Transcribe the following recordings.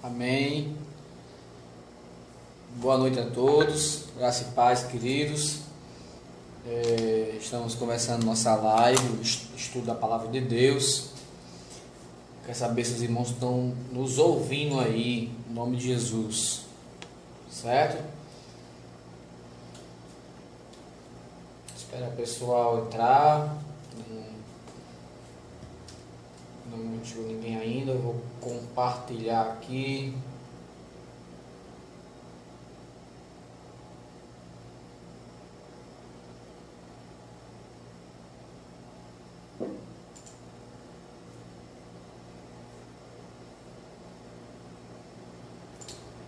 Amém. Boa noite a todos, graça e paz, queridos. Estamos começando nossa live, estudo da Palavra de Deus. Quero saber se os irmãos estão nos ouvindo aí, em nome de Jesus, certo? Espera o pessoal entrar. Não chegou ninguém ainda, eu vou compartilhar aqui.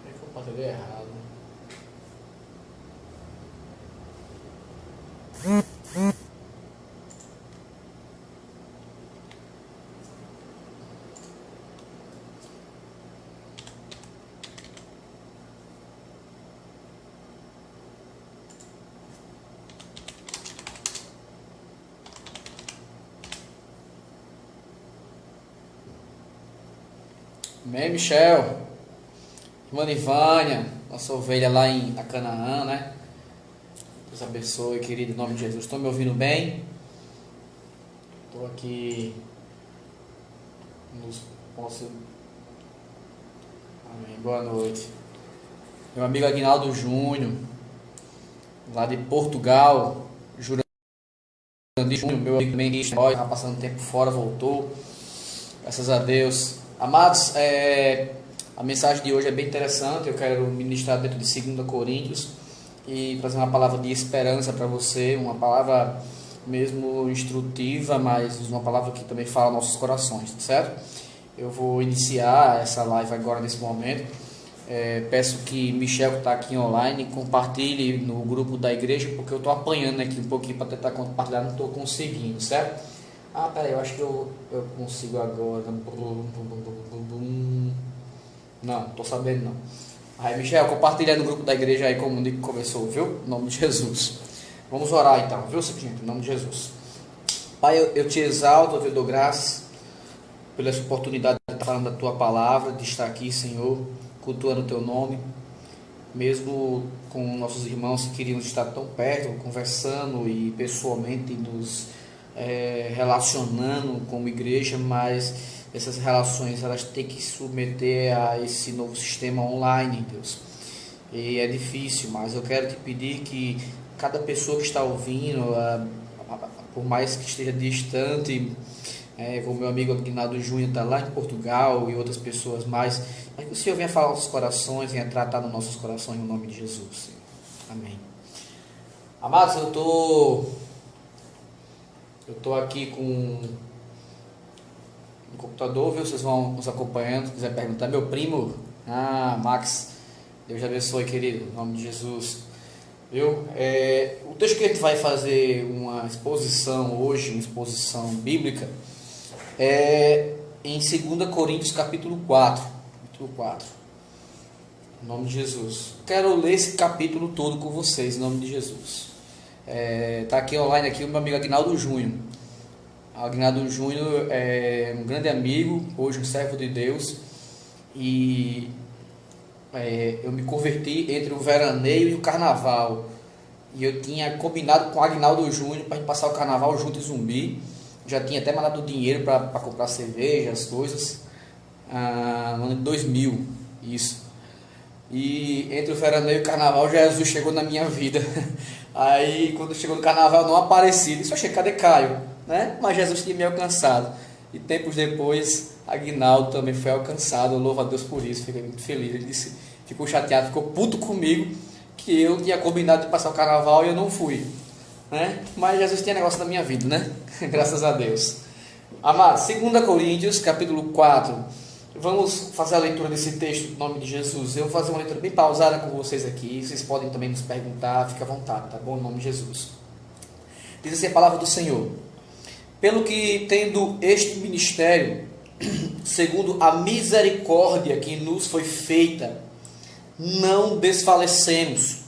É que eu compartilhei errado. Amém, Michel, irmã Ivânia, nossa ovelha lá em Canaã, né? Deus abençoe, querido, em nome de Jesus. Estão me ouvindo bem? Estou aqui Amém, boa noite. Meu amigo Aguinaldo Júnior, lá de Portugal, Jurandir Júnior, meu amigo também, estava passando tempo fora, voltou, graças a Deus. Amados, a mensagem de hoje é bem interessante. Eu quero ministrar dentro de 2 Coríntios e trazer uma palavra de esperança para você, uma palavra mesmo instrutiva, mas uma palavra que também fala nossos corações, certo? Eu vou iniciar essa live agora nesse momento. Peço que Michel, que está aqui online, compartilhe no grupo da igreja, porque eu estou apanhando aqui um pouquinho para tentar compartilhar, não estou conseguindo, certo? Peraí, eu acho que eu consigo agora. Não, estou sabendo não. Aí, Michel, compartilha no grupo da igreja aí como o Nico começou, viu? Em nome de Jesus. Vamos orar então, viu, gente? Em nome de Jesus. Pai, eu te exalto, eu te dou graças pela essa oportunidade de estar falando da tua palavra, de estar aqui, Senhor, cultuando o teu nome, mesmo com nossos irmãos que queriam estar tão perto, conversando e pessoalmente nos relacionando como igreja, mas essas relações elas têm que se submeter a esse novo sistema online, Deus. E é difícil, mas eu quero te pedir que cada pessoa que está ouvindo, por mais que esteja distante, como meu amigo Aguinaldo Júnior está lá em Portugal e outras pessoas mais, mas que o Senhor venha falar nos nossos corações, venha tratar nos nossos corações, no nome de Jesus. Amém. Amados, eu estou aqui com um computador, viu? Vocês vão nos acompanhando. Se quiser perguntar, meu primo, Max, Deus abençoe, querido, em nome de Jesus. Viu? O texto que a gente vai fazer uma exposição hoje, uma exposição bíblica, em 2 Coríntios capítulo 4. Em nome de Jesus. Quero ler esse capítulo todo com vocês, em nome de Jesus. Está aqui online aqui o meu amigo Aguinaldo Júnior. Aguinaldo Júnior é um grande amigo, hoje um servo de Deus, e eu me converti entre o veraneio e o carnaval, e eu tinha combinado com o Aguinaldo Júnior para a gente passar o carnaval junto em Zumbi. Já tinha até mandado dinheiro para comprar cerveja, as coisas, no ano de 2000, isso. E entre o veraneio e o carnaval, Jesus chegou na minha vida. Aí quando chegou no carnaval eu não apareci, disse: "Oxe, cadê Caio?", né? Mas Jesus tinha me alcançado. E tempos depois, Aguinaldo também foi alcançado. Eu louvo a Deus por isso, fiquei muito feliz. Ele disse, ficou chateado, ficou puto comigo, que eu tinha combinado de passar o carnaval e eu não fui, né? Mas Jesus tinha negócio na minha vida, né? Graças a Deus. Amados, 2 Coríntios, capítulo 4. Vamos fazer a leitura desse texto em nome de Jesus. Eu vou fazer uma leitura bem pausada com vocês aqui. Vocês podem também nos perguntar, fica à vontade, tá bom? Em nome de Jesus. Diz assim a palavra do Senhor: "Pelo que, tendo este ministério, segundo a misericórdia que nos foi feita, não desfalecemos.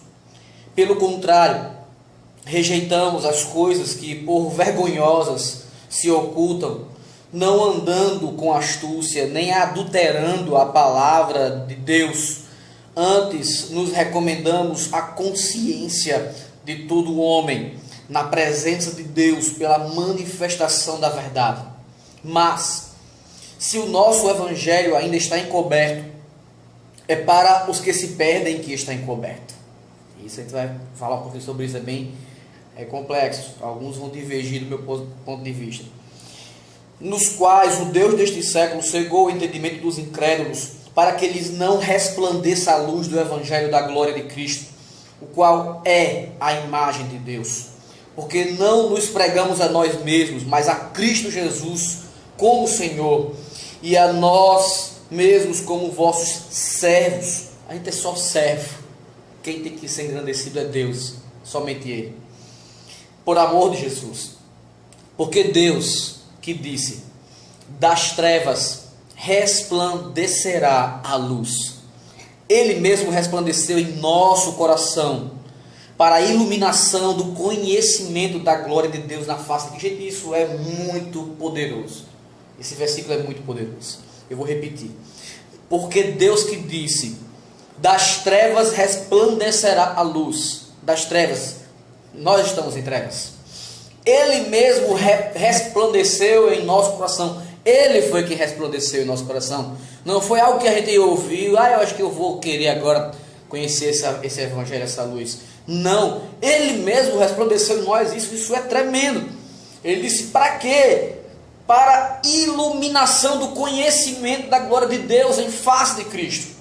Pelo contrário, rejeitamos as coisas que por vergonhosas se ocultam, não andando com astúcia, nem adulterando a palavra de Deus. Antes, nos recomendamos a consciência de todo homem, na presença de Deus, pela manifestação da verdade. Mas, se o nosso evangelho ainda está encoberto, é para os que se perdem que está encoberto. Isso a gente vai falar um pouquinho sobre isso, é bem complexo. Alguns vão divergir do meu ponto de vista. Nos quais o Deus deste século cegou o entendimento dos incrédulos, para que eles não resplandeça a luz do evangelho da glória de Cristo, o qual é a imagem de Deus. Porque não nos pregamos a nós mesmos, mas a Cristo Jesus como Senhor, e a nós mesmos como vossos servos. A gente é só servo. Quem tem que ser engrandecido é Deus, somente Ele. Por amor de Jesus. Porque Deus que disse: das trevas resplandecerá a luz. Ele mesmo resplandeceu em nosso coração, para a iluminação do conhecimento da glória de Deus na face de Cristo. Gente, isso é muito poderoso. Esse versículo é muito poderoso. Eu vou repetir. Porque Deus que disse: das trevas resplandecerá a luz. Das trevas, nós estamos em trevas. Ele mesmo resplandeceu em nosso coração. Ele foi que resplandeceu em nosso coração. Não foi algo que a gente ouviu. Eu acho que eu vou querer agora conhecer esse evangelho, essa luz. Não, Ele mesmo resplandeceu em nós. Isso é tremendo. Ele disse: para quê? Para iluminação do conhecimento da glória de Deus em face de Cristo.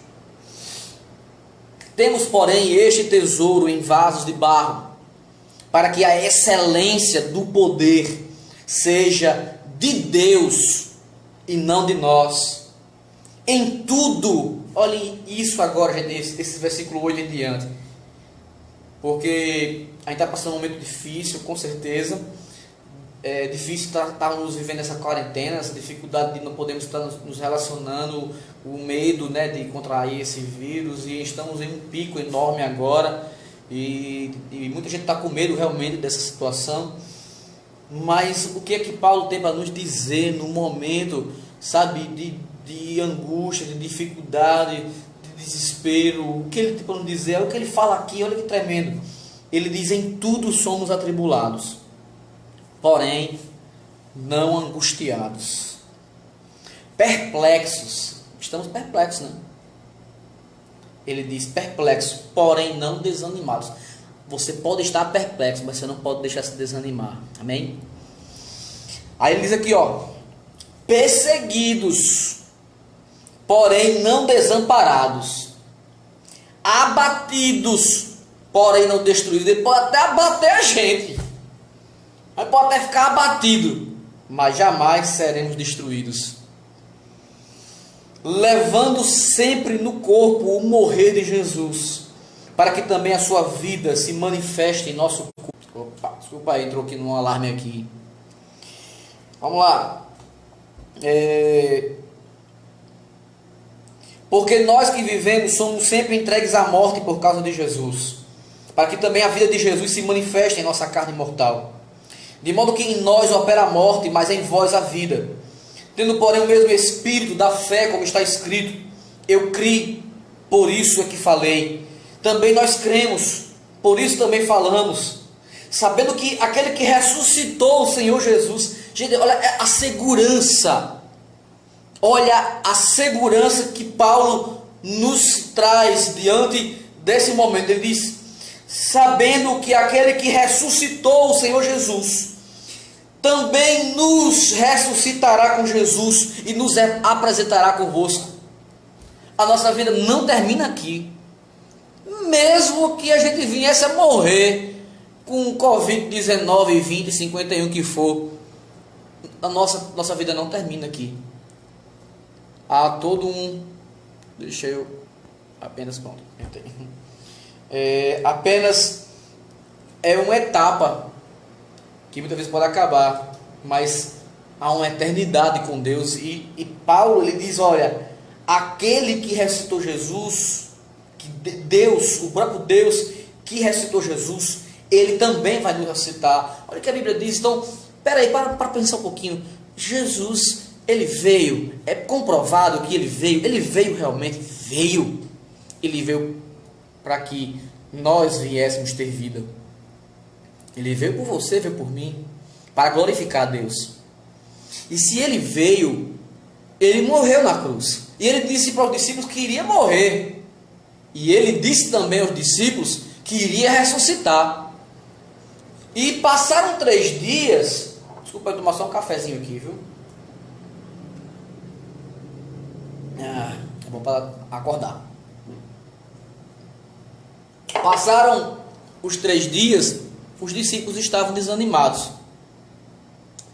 Temos, porém, este tesouro em vasos de barro, para que a excelência do poder seja de Deus e não de nós. Em tudo, olhem isso agora, gente, esse versículo 8 em diante. Porque a gente está passando um momento difícil, com certeza. É difícil estarmos vivendo essa quarentena, essa dificuldade de não podermos estar nos relacionando, o medo, né, de contrair esse vírus, e estamos em um pico enorme agora, e muita gente está com medo realmente dessa situação. Mas o que é que Paulo tem para nos dizer no momento, sabe, de angústia, de dificuldade, de desespero? O que ele tem para nos dizer? É o que ele fala aqui, olha que tremendo. Ele diz: em tudo somos atribulados, porém não angustiados, perplexos. Estamos perplexos, né? Ele diz perplexos, porém não desanimados. Você pode estar perplexo, mas você não pode deixar se desanimar. Amém? Aí ele diz aqui, ó: perseguidos, porém não desamparados, abatidos, porém não destruídos. Ele pode até abater a gente, mas pode até ficar abatido, mas jamais seremos destruídos. Levando sempre no corpo o morrer de Jesus, para que também a sua vida se manifeste em nosso corpo. Opa, desculpa aí, entrou aqui num alarme aqui. Vamos lá. Porque nós que vivemos somos sempre entregues à morte por causa de Jesus, para que também a vida de Jesus se manifeste em nossa carne mortal. De modo que em nós opera a morte, mas em vós a vida. Tendo, porém, o mesmo espírito da fé, como está escrito: eu criei, por isso é que falei. Também nós cremos, por isso também falamos, sabendo que aquele que ressuscitou o Senhor Jesus. Gente, olha a segurança. Olha a segurança que Paulo nos traz diante desse momento. Ele diz: sabendo que aquele que ressuscitou o Senhor Jesus também nos ressuscitará com Jesus e nos apresentará convosco. A nossa vida não termina aqui. Mesmo que a gente viesse a morrer com Covid-19, 20, 51 que for, a nossa vida não termina aqui. Há todo um... Deixa eu... Apenas... Pronto. Apenas é uma etapa que muitas vezes pode acabar, mas há uma eternidade com Deus. E Paulo, ele diz: olha, aquele que ressuscitou Jesus, que Deus, o próprio Deus que ressuscitou Jesus, Ele também vai nos ressuscitar. Olha o que a Bíblia diz. Então, peraí, para pensar um pouquinho. Jesus, ele veio, é comprovado que ele veio realmente, ele veio para que nós viéssemos ter vida. Ele veio por você, veio por mim, para glorificar a Deus. E se ele veio, ele morreu na cruz. E ele disse para os discípulos que iria morrer. E ele disse também aos discípulos que iria ressuscitar. E passaram 3 dias. Desculpa, eu tomar só um cafezinho aqui, viu? É bom para acordar. Passaram os 3 dias, os discípulos estavam desanimados.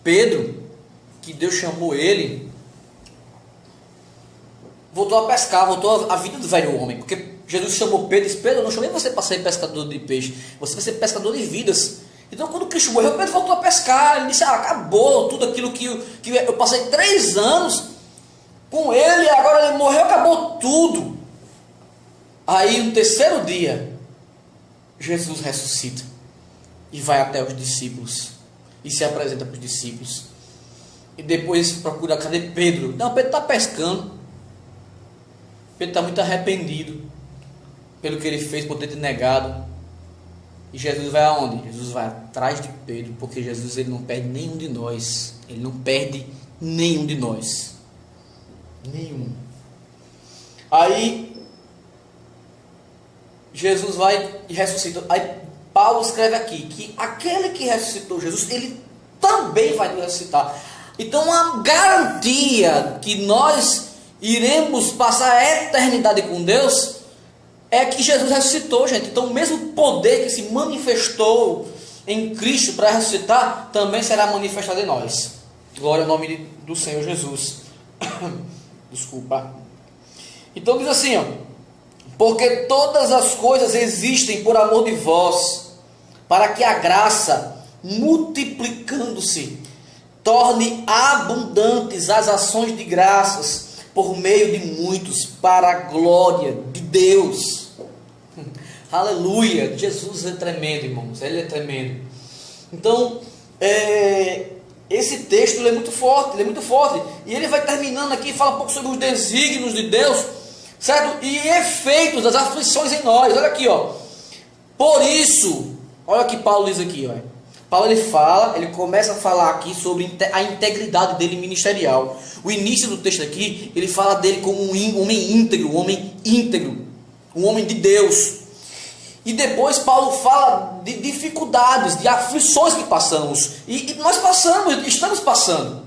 Pedro, que Deus chamou ele, voltou a pescar, voltou à vida do velho homem. Porque Jesus chamou Pedro e disse: Pedro, eu não chamei você para ser pescador de peixe, você vai ser pescador de vidas. Então, quando Cristo morreu, Pedro voltou a pescar. Ele disse: acabou tudo aquilo que eu passei 3 anos com ele, agora ele morreu, acabou tudo. Aí, no 3º dia, Jesus ressuscita e vai até os discípulos e se apresenta para os discípulos. E depois procura: cadê Pedro? Não, Pedro está pescando. Pedro está muito arrependido pelo que ele fez, por ter te negado. E Jesus vai aonde? Jesus vai atrás de Pedro, porque Jesus, ele não perde nenhum de nós. Ele não perde nenhum de nós. Nenhum. Aí Jesus vai e ressuscita. Aí Paulo escreve aqui que aquele que ressuscitou Jesus, ele também vai nos ressuscitar. Então, a garantia que nós iremos passar a eternidade com Deus é que Jesus ressuscitou, gente. Então, o mesmo poder que se manifestou em Cristo para ressuscitar, também será manifestado em nós. Glória ao nome do Senhor Jesus. Desculpa. Então, diz assim, ó: porque todas as coisas existem por amor de vós, para que a graça, multiplicando-se, torne abundantes as ações de graças por meio de muitos, para a glória de Deus. Aleluia! Jesus é tremendo, irmãos. Ele é tremendo. Então, esse texto ele é muito forte. E ele vai terminando aqui, fala um pouco sobre os desígnios de Deus, certo? E efeitos das aflições em nós. Olha aqui, ó. Por isso, olha o que Paulo diz aqui, ó. Paulo ele começa a falar aqui sobre a integridade dele ministerial. O início do texto aqui, ele fala dele como um homem íntegro, um homem de Deus. E depois Paulo fala de dificuldades, de aflições que passamos. E nós estamos passando.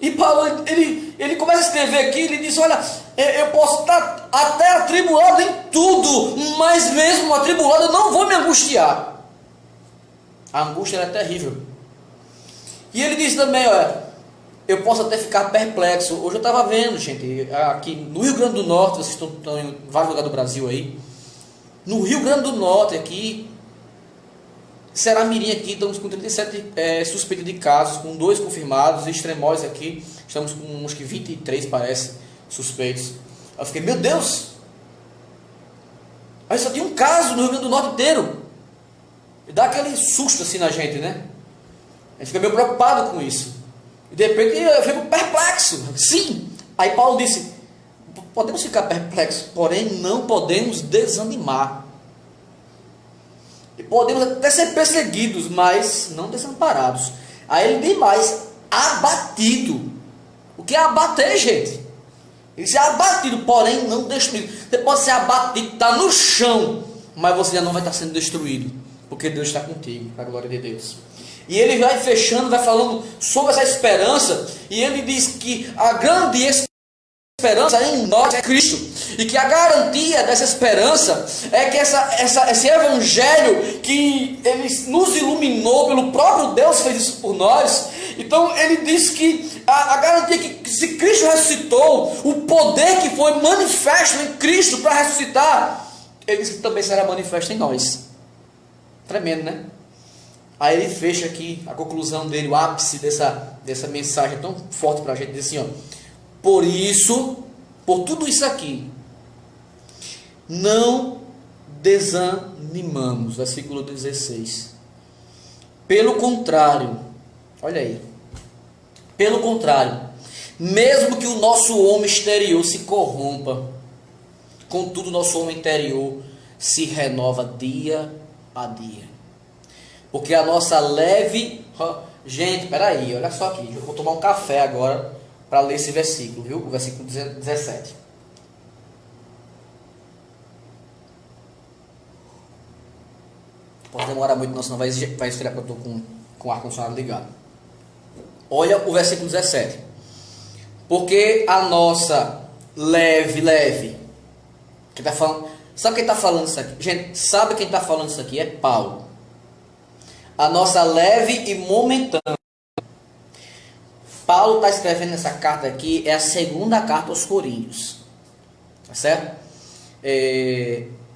E Paulo, ele começa a escrever aqui, ele diz: olha, eu posso estar até atribulado em tudo, mas mesmo atribulado eu não vou me angustiar. A angústia é terrível. E ele diz também, olha, eu posso até ficar perplexo. Hoje eu estava vendo, gente, aqui no Rio Grande do Norte, vocês estão em vários lugares do Brasil aí. No Rio Grande do Norte, aqui, Seramirim aqui, estamos com 37 suspeitos de casos, com 2 confirmados, Extremóis aqui, estamos com uns que 23, parece, suspeitos. Eu fiquei: meu Deus! Aí só tinha um caso no Rio Grande do Norte inteiro. E dá aquele susto assim na gente, né? A gente fica meio preocupado com isso. E de repente eu fico perplexo. Sim! Aí Paulo disse: podemos ficar perplexos, porém não podemos desanimar. E podemos até ser perseguidos, mas não desamparados. Aí ele diz mais: abatido. O que é abater, gente? Ele diz: abatido, porém não destruído. Você pode ser abatido, está no chão, mas você já não vai estar sendo destruído, porque Deus está contigo, para a glória de Deus. E ele vai fechando, vai falando sobre essa esperança, e ele diz que a grande esperança em nós é Cristo, e que a garantia dessa esperança é que esse evangelho que ele nos iluminou, pelo próprio Deus fez isso por nós. Então ele diz que a garantia é que se Cristo ressuscitou, o poder que foi manifesto em Cristo para ressuscitar, ele diz que também será manifesto em nós. Tremendo, né? Aí ele fecha aqui a conclusão dele, o ápice dessa mensagem tão forte para a gente, diz assim, ó: por isso, por tudo isso aqui, não desanimamos. Versículo 16. Pelo contrário, olha aí, Pelo contrário, mesmo que o nosso homem exterior se corrompa, contudo, o nosso homem interior se renova dia a dia. Porque a nossa leve... Gente, peraí, olha só aqui. Eu vou tomar um café agora para ler esse versículo, viu? O versículo 17. Pode demorar muito, não, senão vai esfriar, porque eu estou com o ar-condicionado ligado. Olha o versículo 17. Porque a nossa leve... Quem tá falando, sabe quem está falando isso aqui? Gente, sabe quem está falando isso aqui? É Paulo. A nossa leve e momentânea. Paulo está escrevendo essa carta aqui, é a segunda carta aos Coríntios. Tá certo?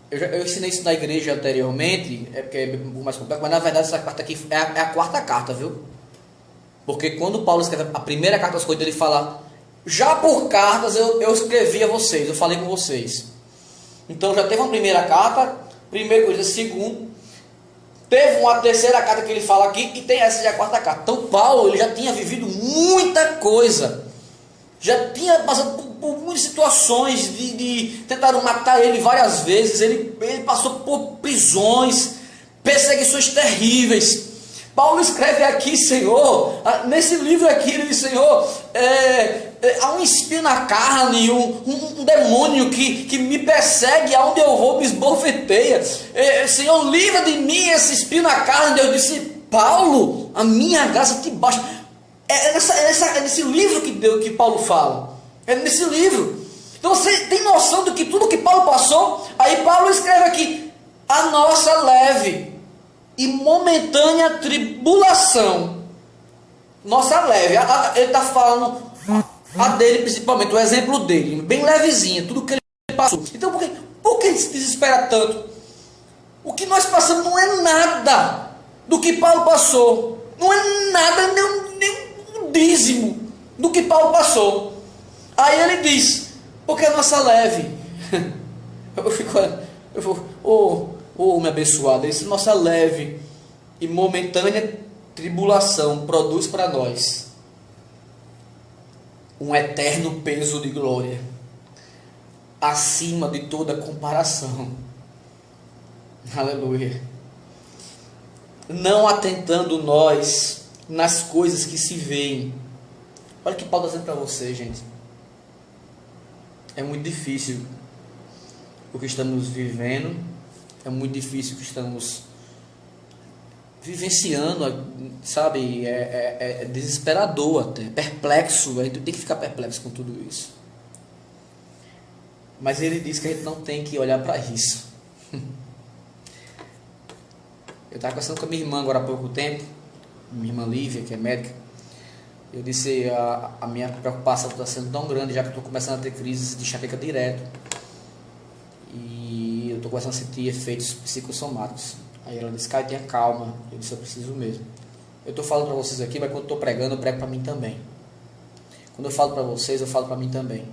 Eu ensinei isso na igreja anteriormente, porque é mais complexo, mas na verdade essa carta aqui é a quarta carta, viu? Porque quando Paulo escreve a primeira carta aos Coríntios, ele fala: já por cartas eu escrevi a vocês, eu falei com vocês. Então já teve uma primeira carta, primeira coisa, segundo, teve uma terceira carta que ele fala aqui, e tem essa de a quarta carta. Então Paulo, ele já tinha vivido muita coisa, já tinha passado por muitas situações de tentaram matar ele várias vezes, ele passou por prisões, perseguições terríveis. Paulo escreve aqui: Senhor, nesse livro aqui, ele diz: Senhor, há um espinho na carne, um demônio que me persegue, aonde eu vou me esbofeteia. Senhor, livra de mim esse espinho na carne. Deus disse: Paulo, a minha graça te basta. É nesse livro que Paulo fala. É nesse livro. Então você tem noção do que tudo que Paulo passou? Aí Paulo escreve aqui: a nossa leve e momentânea tribulação. Nossa leve. Ele está falando a dele principalmente, o exemplo dele, bem levezinho, tudo que ele passou. Então por que ele se desespera tanto? O que nós passamos não é nada do que Paulo passou. Não é nada, nem um dízimo do que Paulo passou. Aí ele diz: porque a nossa leve. Me abençoado, esse nossa leve e momentânea tribulação produz para nós um eterno peso de glória, acima de toda comparação. Aleluia. Não atentando nós nas coisas que se veem. Olha o que Paulo está dizendo para você, gente. É muito difícil o que estamos vivendo. É muito difícil o que estamos vivenciando, sabe? É desesperador até, perplexo. A gente tem que ficar perplexo com tudo isso. Mas ele diz que a gente não tem que olhar para isso. Eu estava conversando com a minha irmã agora há pouco tempo, minha irmã Lívia, que é médica. Eu disse: a minha preocupação está sendo tão grande, já que eu estou começando a ter crises de enxaqueca direto. E eu estou começando a sentir efeitos psicossomáticos. Aí ela disse: Caio, tenha calma. Eu disse: eu preciso mesmo. Eu estou falando para vocês aqui, mas quando estou pregando, eu prego para mim também. Quando eu falo para vocês, eu falo para mim também.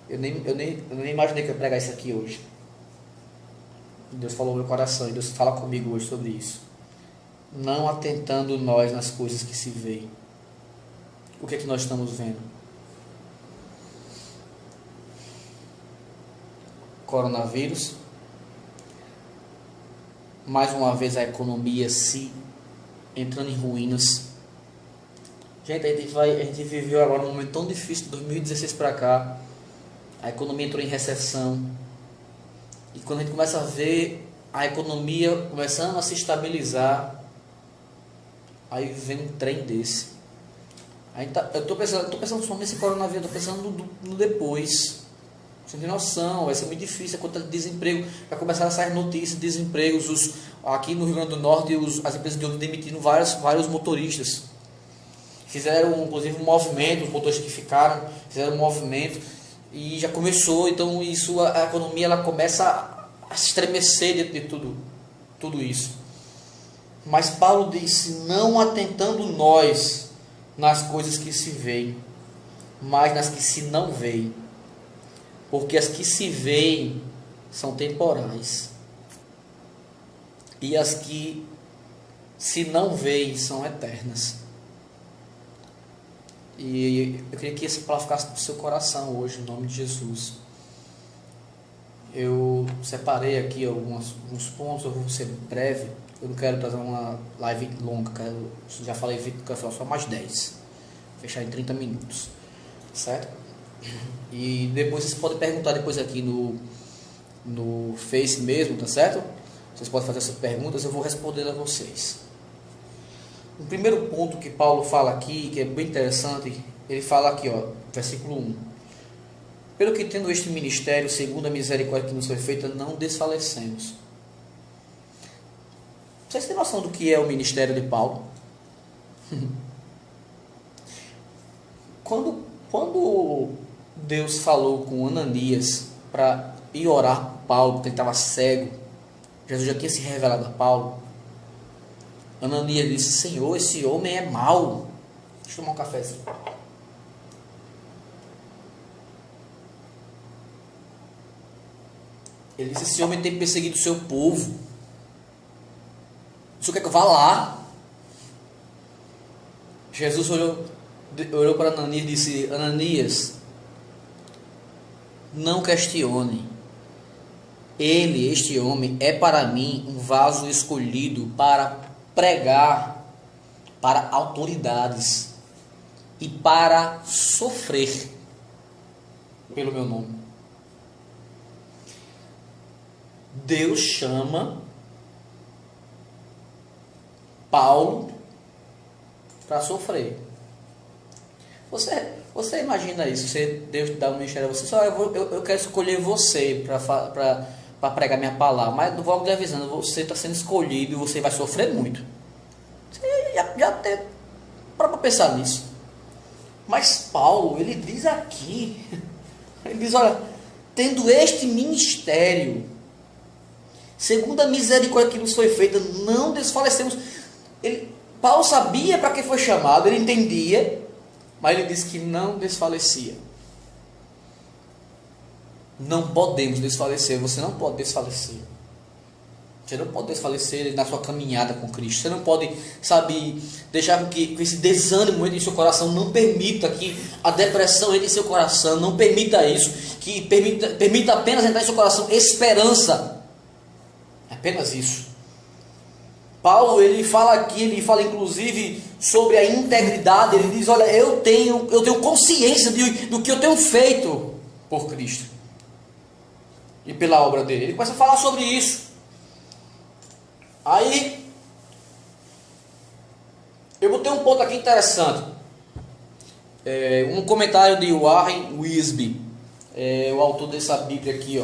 Eu nem imaginei que eu ia pregar isso aqui hoje. Deus falou no meu coração, e Deus fala comigo hoje sobre isso. Não atentando nós nas coisas que se veem. O que é que nós estamos vendo? Coronavírus. Mais uma vez a economia se entrando em ruínas. Gente, a gente viveu agora um momento tão difícil de 2016 para cá. A economia entrou em recessão. E quando a gente começa a ver a economia começando a você aí vem um trem desse. Eu estou pensando só nesse coronavírus, estou pensando no depois. Você tem noção, vai ser muito difícil a conta de desemprego. Vai começar a sair notícias de desempregos. Aqui no Rio Grande do Norte, as empresas de ônibus demitindo vários motoristas. Fizeram inclusive um movimento, os motoristas que ficaram, fizeram um movimento. E já começou, então a economia ela começa a se estremecer diante de tudo isso. Mas Paulo disse: não atentando nós nas coisas que se veem, mas nas que se não veem. Porque as que se veem são temporais. E as que se não veem, são eternas. E eu queria que essa palavra ficasse no seu coração hoje, em nome de Jesus. Eu separei aqui alguns pontos, eu vou ser breve. Eu não quero trazer uma live longa, já falei que eu quero só mais 10. Fechar em 30 minutos. Certo? E depois vocês podem perguntar depois aqui no Face mesmo, tá certo? Vocês podem fazer essas perguntas, eu vou responder a vocês. O primeiro ponto que Paulo fala aqui, que é bem interessante, ele fala aqui, versículo 1. Pelo que tendo este ministério, segundo a misericórdia que nos foi feita, não desfalecemos. Vocês têm noção do que é o ministério de Paulo? Quando Deus falou com Ananias para ir orar por Paulo, porque ele estava cego, Jesus já tinha se revelado a Paulo. Ananias disse: Senhor, esse homem é mau. Deixa eu tomar um cafezinho. Ele disse: esse homem tem perseguido o seu povo. O senhor quer que eu vá lá? Jesus olhou para Ananias e disse: Ananias, não questione. Este homem, é para mim um vaso escolhido para pregar para autoridades e para sofrer pelo meu nome. Deus chama Paulo para sofrer. Você imagina isso? Deus dá um ministério a você, só eu quero escolher você para pregar minha palavra, mas vou lhe avisando, você está sendo escolhido e você vai sofrer muito. Você já tem para pensar nisso. Mas Paulo, ele diz aqui, ele diz: olha, tendo este ministério, segundo a misericórdia que nos foi feita, não desfalecemos. Paulo sabia para que foi chamado, ele entendia, mas ele disse que não desfalecia. Não podemos desfalecer, você não pode desfalecer. Você não pode desfalecer na sua caminhada com Cristo. Você não pode, deixar que esse desânimo entre em seu coração, não permita que a depressão entre em seu coração, não permita isso, que permita apenas entrar em seu coração esperança. Apenas isso. Paulo, ele fala inclusive sobre a integridade. Ele diz: olha, eu tenho consciência do que eu tenho feito por Cristo e pela obra dele. Ele começa a falar sobre isso. Aí eu botei um ponto aqui interessante, um comentário de Warren Wiersbe, o autor dessa Bíblia aqui,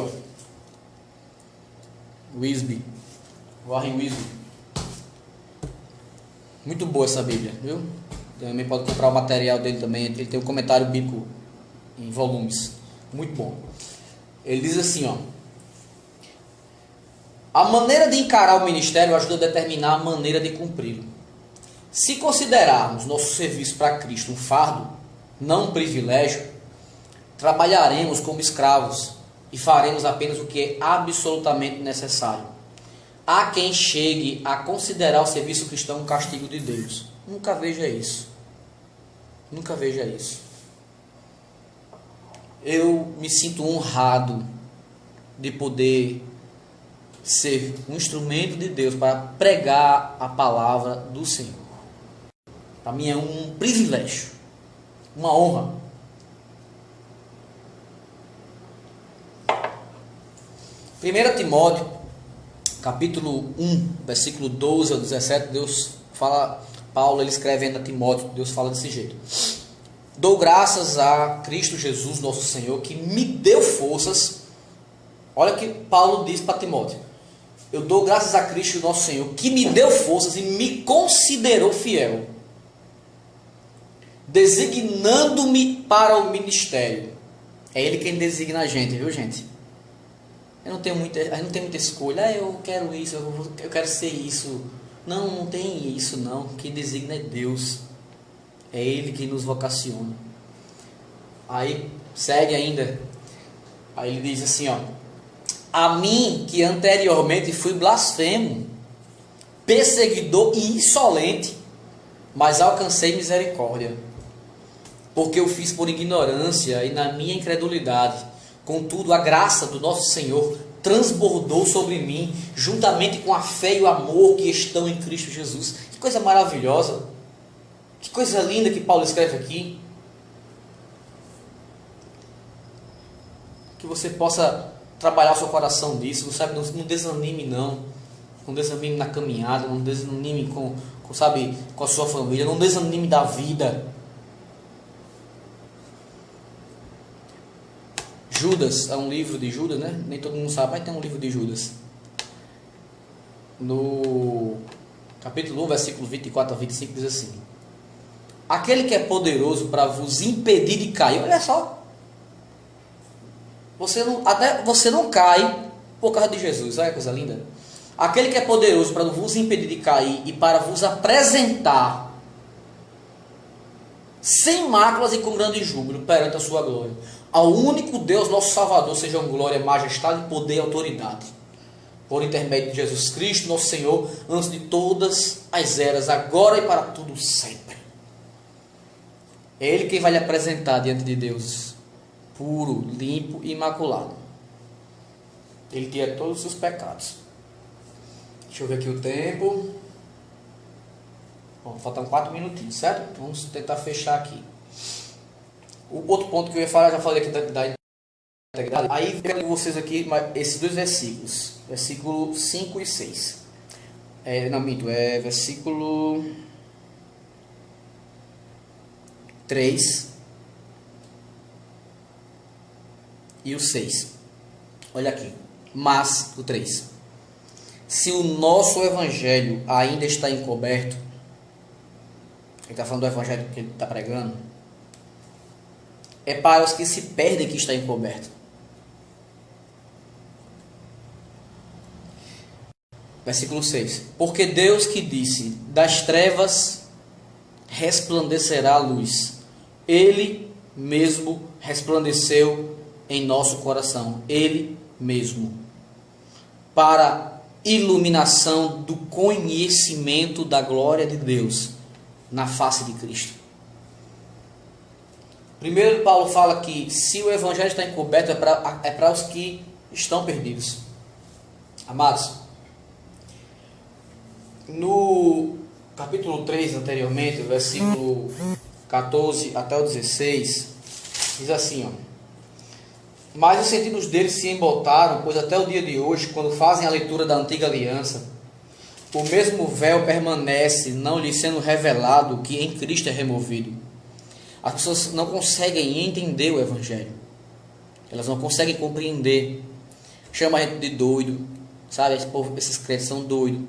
Warren Wiersbe. Muito boa essa Bíblia, viu? Também pode comprar o material dele também. Ele tem um comentário bíblico em volumes, muito bom. Ele diz assim, a maneira de encarar o ministério ajuda a determinar a maneira de cumpri-lo. Se considerarmos nosso serviço para Cristo um fardo, não um privilégio, trabalharemos como escravos e faremos apenas o que é absolutamente necessário. Há quem chegue a considerar o serviço cristão um castigo de Deus. Nunca veja isso. Nunca veja isso. Eu me sinto honrado de poder ser um instrumento de Deus para pregar a palavra do Senhor. Para mim é um privilégio, uma honra. Primeira Timóteo, capítulo 1, versículo 12 ao 17, Paulo ele escrevendo a Timóteo, Deus fala desse jeito: dou graças a Cristo Jesus, nosso Senhor, que me deu forças. Olha o que Paulo diz para Timóteo: eu dou graças a Cristo, nosso Senhor, que me deu forças e me considerou fiel, designando-me para o ministério. É Ele quem designa a gente, viu, gente? A gente não tem muita escolha. Eu quero isso, eu quero ser isso. Não tem isso não. Quem designa é Deus. É Ele quem nos vocaciona. Aí segue ainda. Aí ele diz assim, a mim que anteriormente fui blasfemo, perseguidor e insolente, mas alcancei misericórdia, porque eu fiz por ignorância e na minha incredulidade. Contudo, a graça do nosso Senhor transbordou sobre mim, juntamente com a fé e o amor que estão em Cristo Jesus. Que coisa maravilhosa, que coisa linda que Paulo escreve aqui. Que você possa trabalhar o seu coração nisso, não, sabe, não desanime não. Não desanime na caminhada, não desanime com a sua família, não desanime da vida. Judas, é um livro de Judas, né? Nem todo mundo sabe, mas tem um livro de Judas. No capítulo 1, versículo 24 a 25, diz assim: aquele que é poderoso para vos impedir de cair. Olha só. Você não cai por causa de Jesus. Olha que coisa linda. Aquele que é poderoso para vos impedir de cair e para vos apresentar sem máculas e com grande júbilo perante a sua glória. Ao único Deus, nosso Salvador, sejam glória, majestade, poder e autoridade, por intermédio de Jesus Cristo, nosso Senhor, antes de todas as eras, agora e para tudo sempre. É Ele quem vai lhe apresentar diante de Deus, puro, limpo e imaculado. Ele tira todos os seus pecados. Deixa eu ver aqui o tempo. Bom, faltam 4 minutinhos, certo? Vamos tentar fechar aqui. O outro ponto que eu ia falar, já falei aqui da integridade. Aí eu quero com vocês aqui esses 2 versículos. Versículo 5 e 6. Versículo 3 e o 6. Olha aqui. Mas, o 3. Se o nosso evangelho ainda está encoberto, ele está falando do evangelho que ele está pregando, é para os que se perdem que está encoberto. Versículo 6. Porque Deus que disse, das trevas resplandecerá a luz, Ele mesmo resplandeceu em nosso coração, Ele mesmo, para iluminação do conhecimento da glória de Deus na face de Cristo. Primeiro, Paulo fala que se o evangelho está encoberto, é para os que estão perdidos. Amados, no capítulo 3 anteriormente, versículo 14 até o 16, diz assim, ó: mas os sentidos deles se embotaram, pois até o dia de hoje, quando fazem a leitura da antiga aliança, o mesmo véu permanece, não lhes sendo revelado o que em Cristo é removido. As pessoas não conseguem entender o evangelho. Elas não conseguem compreender. Chama a gente de doido, sabe? Esses crentes são doidos.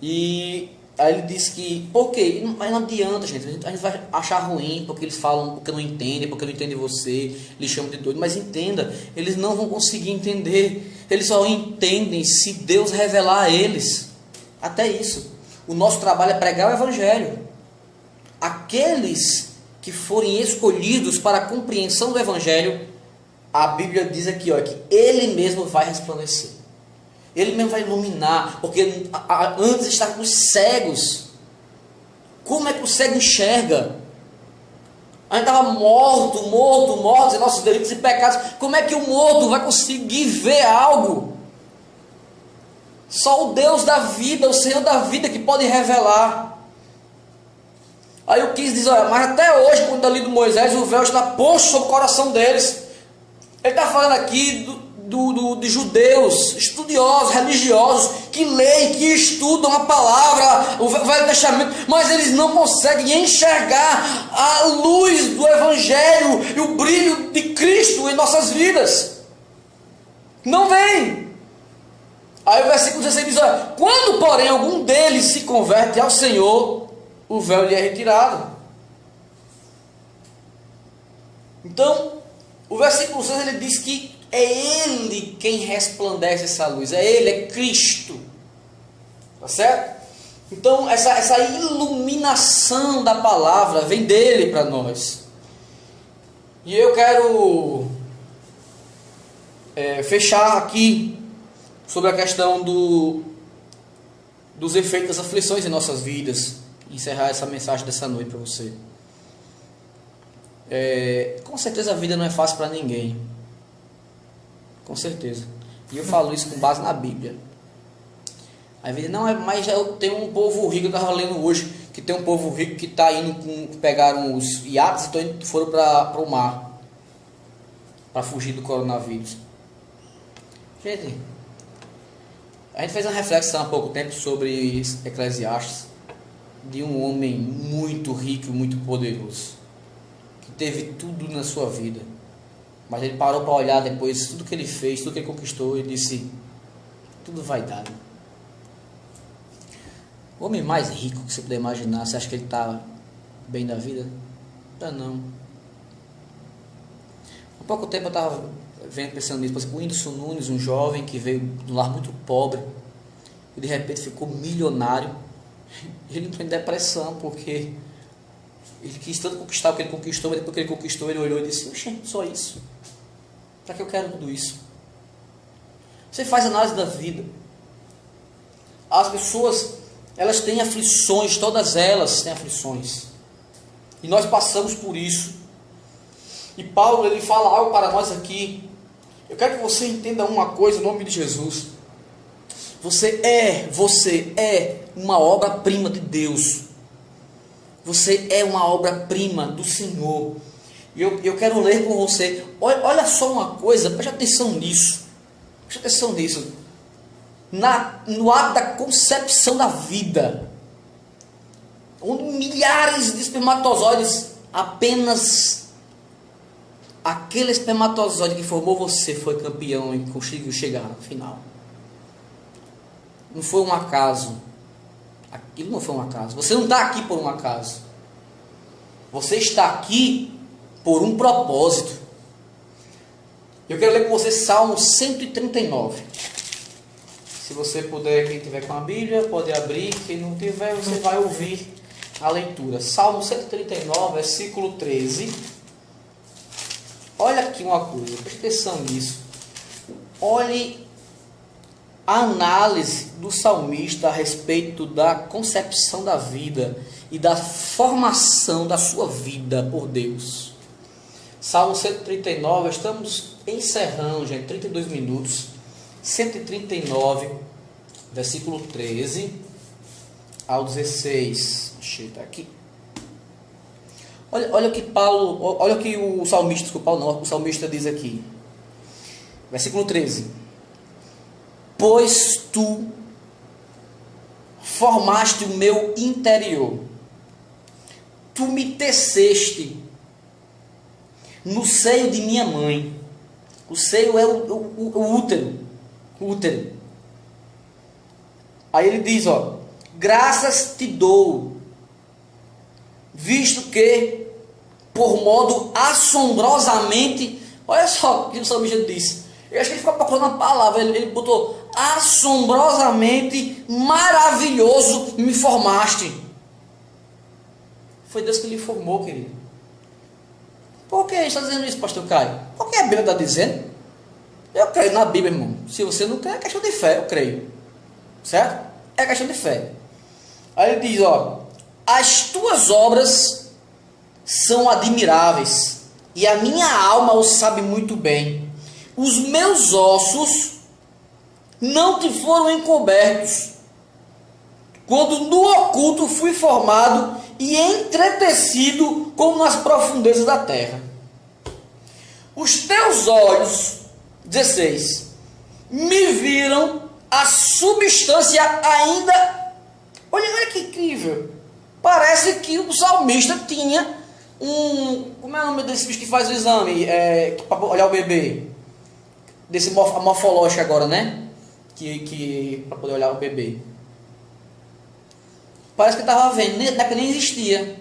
E aí ele diz que, por quê? Mas não adianta, gente. A gente vai achar ruim porque eles falam, porque não entendem, porque não entendem você, eles chamam de doido. Mas entenda, eles não vão conseguir entender. Eles só entendem se Deus revelar a eles. Até isso. O nosso trabalho é pregar o evangelho. Aqueles que forem escolhidos para a compreensão do evangelho, a Bíblia diz aqui, ó, que Ele mesmo vai resplandecer. Ele mesmo vai iluminar, porque antes estávamos cegos. Como é que o cego enxerga? A gente estava mortos em nossos delitos e pecados. Como é que o morto vai conseguir ver algo? Só o Deus da vida, o Senhor da vida que pode revelar. Aí o 15 diz, olha, mas até hoje, quando está lido Moisés, o véu está posto sobre o coração deles. Ele está falando aqui de judeus, estudiosos, religiosos, que leem, que estudam a palavra, o Velho Testamento, mas eles não conseguem enxergar a luz do Evangelho e o brilho de Cristo em nossas vidas. Não vem. Aí o versículo 16 diz, olha, quando porém algum deles se converte ao Senhor, o véu lhe é retirado. Então, o versículo 6 ele diz que é Ele quem resplandece essa luz, é Ele, é Cristo. Tá certo? Então, essa iluminação da palavra vem dele para nós. E eu quero fechar aqui sobre a questão dos efeitos das aflições em nossas vidas. Encerrar essa mensagem dessa noite para você. Com certeza a vida não é fácil para ninguém. Com certeza. E eu falo isso com base na Bíblia. A vida não é mais. Tem um povo rico, eu estava lendo hoje, que tem um povo rico que está indo pegaram os iates e foram para o mar para fugir do coronavírus. Gente, a gente fez uma reflexão há pouco tempo sobre Eclesiastes, de um homem muito rico e muito poderoso, que teve tudo na sua vida, mas ele parou para olhar depois tudo que ele fez, tudo que ele conquistou, e disse: tudo vai dar. O homem mais rico que você puder imaginar, você acha que ele está bem da vida? Não. Há pouco tempo eu estava pensando nisso. Por exemplo, o Whindersson Nunes, um jovem que veio de um lar muito pobre e de repente ficou milionário. Ele entrou em depressão porque ele quis tanto conquistar o que ele conquistou, mas depois que ele conquistou, ele olhou e disse: oxe, só isso? Para que eu quero tudo isso? Você faz análise da vida. As pessoas, elas têm aflições, todas elas têm aflições. E nós passamos por isso. E Paulo, ele fala algo para nós aqui. Eu quero que você entenda uma coisa em nome de Jesus. Você é uma obra-prima de Deus. Você é uma obra-prima do Senhor. E eu quero ler com você. Olha só uma coisa, preste atenção nisso. Preste atenção nisso. No ato da concepção da vida, onde milhares de espermatozoides, apenas aquele espermatozoide que formou você foi campeão e conseguiu chegar no final. Não foi um acaso. Aquilo não foi um acaso. Você não está aqui por um acaso. Você está aqui por um propósito. Eu quero ler com você Salmo 139. Se você puder, quem tiver com a Bíblia, pode abrir. Quem não tiver, você vai ouvir a leitura. Salmo 139, versículo 13. Olha aqui uma coisa, preste atenção nisso. Olhe a análise do salmista a respeito da concepção da vida e da formação da sua vida por Deus. Salmo 139, estamos encerrando, gente, 32 minutos. 139, versículo 13 ao 16. Deixa eu estar aqui. Olha o que Paulo, olha o que o salmista, o salmista diz aqui. Versículo 13. Pois tu formaste o meu interior, tu me teceste no seio de minha mãe. O seio é o útero. Aí ele diz, graças te dou, visto que por modo assombrosamente, olha só o que o salmista disse. Eu acho que ele ficou procurando uma palavra, ele botou assombrosamente maravilhoso me formaste. Foi Deus que lhe formou, querido. Por que está dizendo isso, pastor Caio? Porque a Bíblia está dizendo. Eu creio na Bíblia, irmão. Se você não crê, é questão de fé, eu creio. Certo? É questão de fé. Aí ele diz, as tuas obras são admiráveis, e a minha alma o sabe muito bem. Os meus ossos não te foram encobertos, quando no oculto fui formado e entretecido como nas profundezas da terra. Os teus olhos, 16, me viram a substância ainda. Olha que incrível. Parece que o salmista tinha como é o nome desse bicho que faz o exame para olhar o bebê? Desse morfológico agora, né? Que para poder olhar o bebê. Parece que estava vendo, nem existia.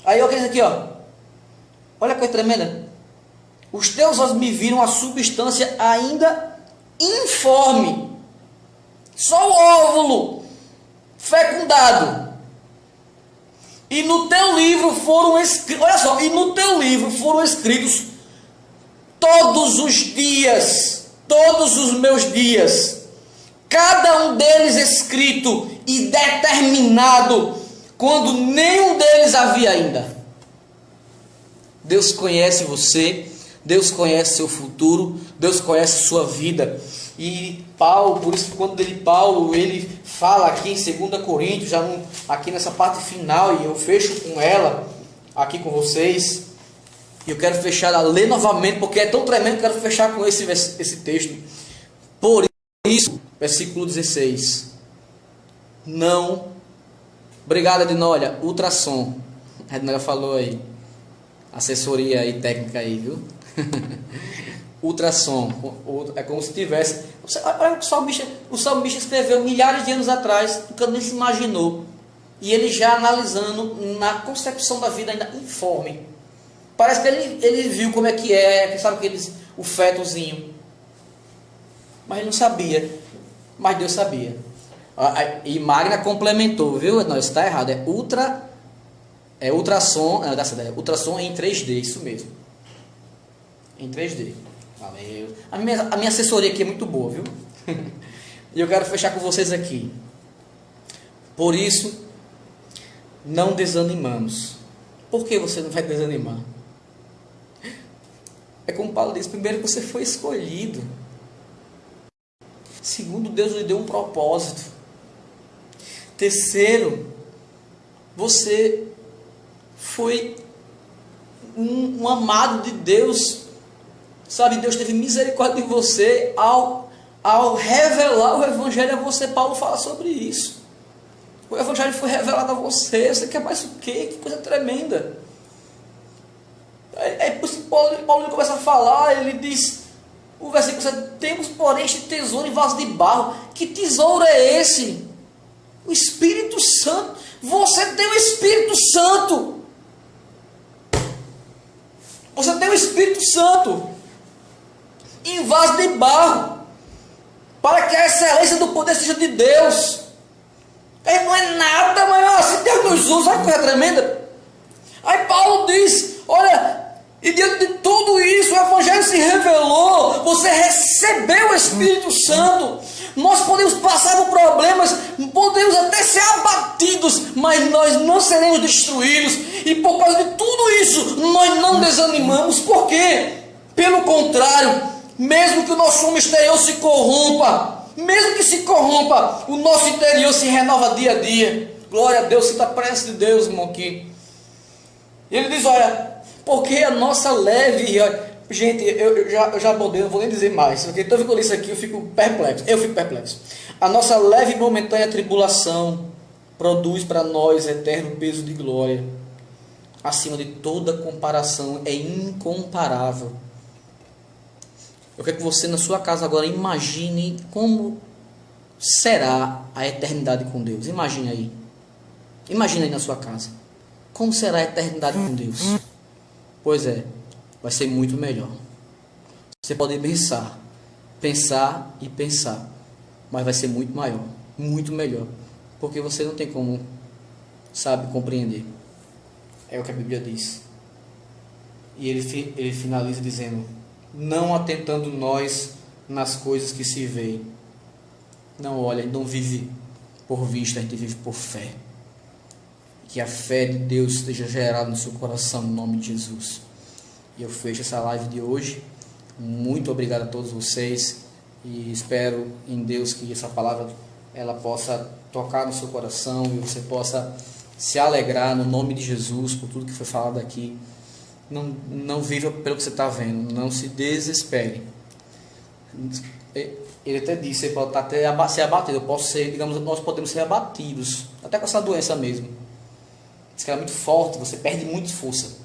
Aí olha isso aqui, olha que coisa tremenda. Os teus olhos me viram a substância ainda informe. Só o óvulo fecundado. E no teu livro foram escritos, olha só, e no teu livro foram escritos todos os dias, todos os meus dias, cada um deles escrito e determinado, quando nenhum deles havia ainda. Deus conhece você, Deus conhece seu futuro, Deus conhece sua vida. E Paulo, por isso quando Paulo fala aqui em 2 Coríntios, aqui nessa parte final, e eu fecho com ela, aqui com vocês, e eu quero fechar, a ler novamente, porque é tão tremendo que eu quero fechar com esse texto. Por isso, versículo 16, não, obrigado Edna, olha, ultrassom, a Edna falou aí, assessoria e técnica aí, viu? Ultrassom, é como se tivesse, o salmista escreveu milhares de anos atrás, nunca nem se imaginou, e ele já analisando na concepção da vida ainda informe, parece que ele viu como é que sabe o fetozinho, mas ele não sabia, mas Deus sabia. E Magna complementou, viu? Não, isso está errado, ultrassom, ultrassom em 3D, isso mesmo, em 3D. Valeu. A minha assessoria aqui é muito boa, viu? E eu quero fechar com vocês aqui. Por isso, não desanimamos. Por que você não vai desanimar? É como Paulo diz: primeiro, você foi escolhido. Segundo, Deus lhe deu um propósito. Terceiro, você foi um amado de Deus. Sabe, Deus teve misericórdia de você ao revelar o Evangelho a você. Paulo fala sobre isso. O Evangelho foi revelado a você. Você quer mais o quê? Que coisa tremenda. Por isso que Paulo começa a falar, ele diz, o versículo 7, temos porém este tesouro em vaso de barro. Que tesouro é esse? O Espírito Santo. Você tem o Espírito Santo. Você tem o Espírito Santo em vaso de barro, para que a excelência do poder seja de Deus. Ele não é nada, mas assim Deus nos usa. Sabe que coisa tremenda? Aí Paulo diz, olha, e diante de tudo isso, o Evangelho se revelou, você recebeu o Espírito Santo. Nós podemos passar por problemas, podemos até ser abatidos, mas nós não seremos destruídos. E por causa de tudo isso, nós não desanimamos. Por quê? Pelo contrário, mesmo que o nosso homem exterior se corrompa, mesmo que se corrompa, o nosso interior se renova dia a dia. Glória a Deus, sinta a presença de Deus, irmão, aqui. E ele diz, olha, porque a nossa leve... Gente, eu já abordei, não vou nem dizer mais, porque toda vez que eu li isso aqui eu fico perplexo. A nossa leve e momentânea tribulação produz para nós eterno peso de glória, acima de toda comparação, é incomparável. Eu quero que você na sua casa agora imagine como será a eternidade com Deus. Imagine aí. Imagine aí na sua casa. Como será a eternidade com Deus? Pois é, vai ser muito melhor. Você pode pensar e pensar, mas vai ser muito maior, muito melhor, porque você não tem como, compreender. É o que a Bíblia diz. E ele finaliza dizendo, não atentando nós nas coisas que se veem. Não, olha, não vive por vista, a gente vive por fé. Que a fé de Deus esteja gerada no seu coração, no nome de Jesus. E eu fecho essa live de hoje. Muito obrigado a todos vocês. E espero em Deus que essa palavra ela possa tocar no seu coração e você possa se alegrar no nome de Jesus por tudo que foi falado aqui. Não viva pelo que você está vendo. Não se desespere. Ele até disse, você pode até ser abatido. Nós podemos ser abatidos. Até com essa doença mesmo. Diz que ela é muito forte, você perde muita força.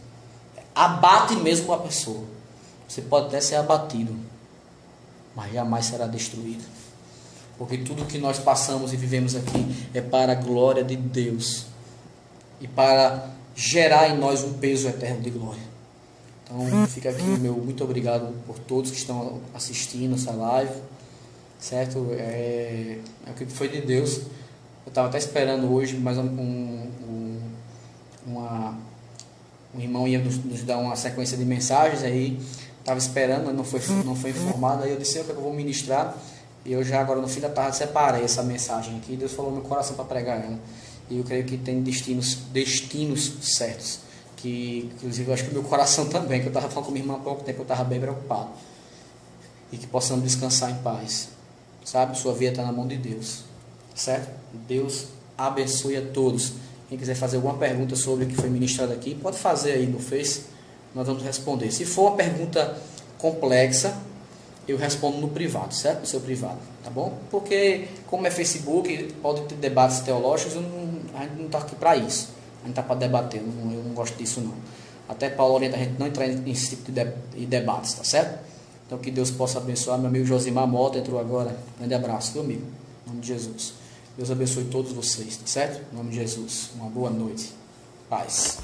Abate mesmo a pessoa. Você pode até ser abatido, mas jamais será destruído. Porque tudo que nós passamos e vivemos aqui é para a glória de Deus. E para gerar em nós um peso eterno de glória. Então fica aqui o meu muito obrigado por todos que estão assistindo essa live. Certo? É o que foi de Deus. Eu estava até esperando hoje mais um irmão ia nos dar uma sequência de mensagens, aí estava esperando, mas não foi informado, aí eu disse, eu vou ministrar, E eu já agora no fim da tarde separei essa mensagem aqui. Deus falou no meu coração para pregar ela. E eu creio que tem destinos certos. Que inclusive eu acho que o meu coração também, que eu estava falando com minha irmã há pouco tempo, eu estava bem preocupado. E que possamos descansar em paz. Sabe? Sua vida está na mão de Deus. Certo? Deus abençoe a todos. Quem quiser fazer alguma pergunta sobre o que foi ministrado aqui, pode fazer aí no Face. Nós vamos responder. Se for uma pergunta complexa, eu respondo no privado, certo? No seu privado, tá bom? Porque, como é Facebook, pode ter debates teológicos, a gente não está aqui para isso. A gente está para debater, eu não gosto disso não. Até Paulo orienta a gente não entrar nesse tipo de debates, tá certo? Então, que Deus possa abençoar. Meu amigo Josimar Mota entrou agora. Grande abraço, meu amigo. Em nome de Jesus. Deus abençoe todos vocês, tá certo? Em nome de Jesus. Uma boa noite. Paz.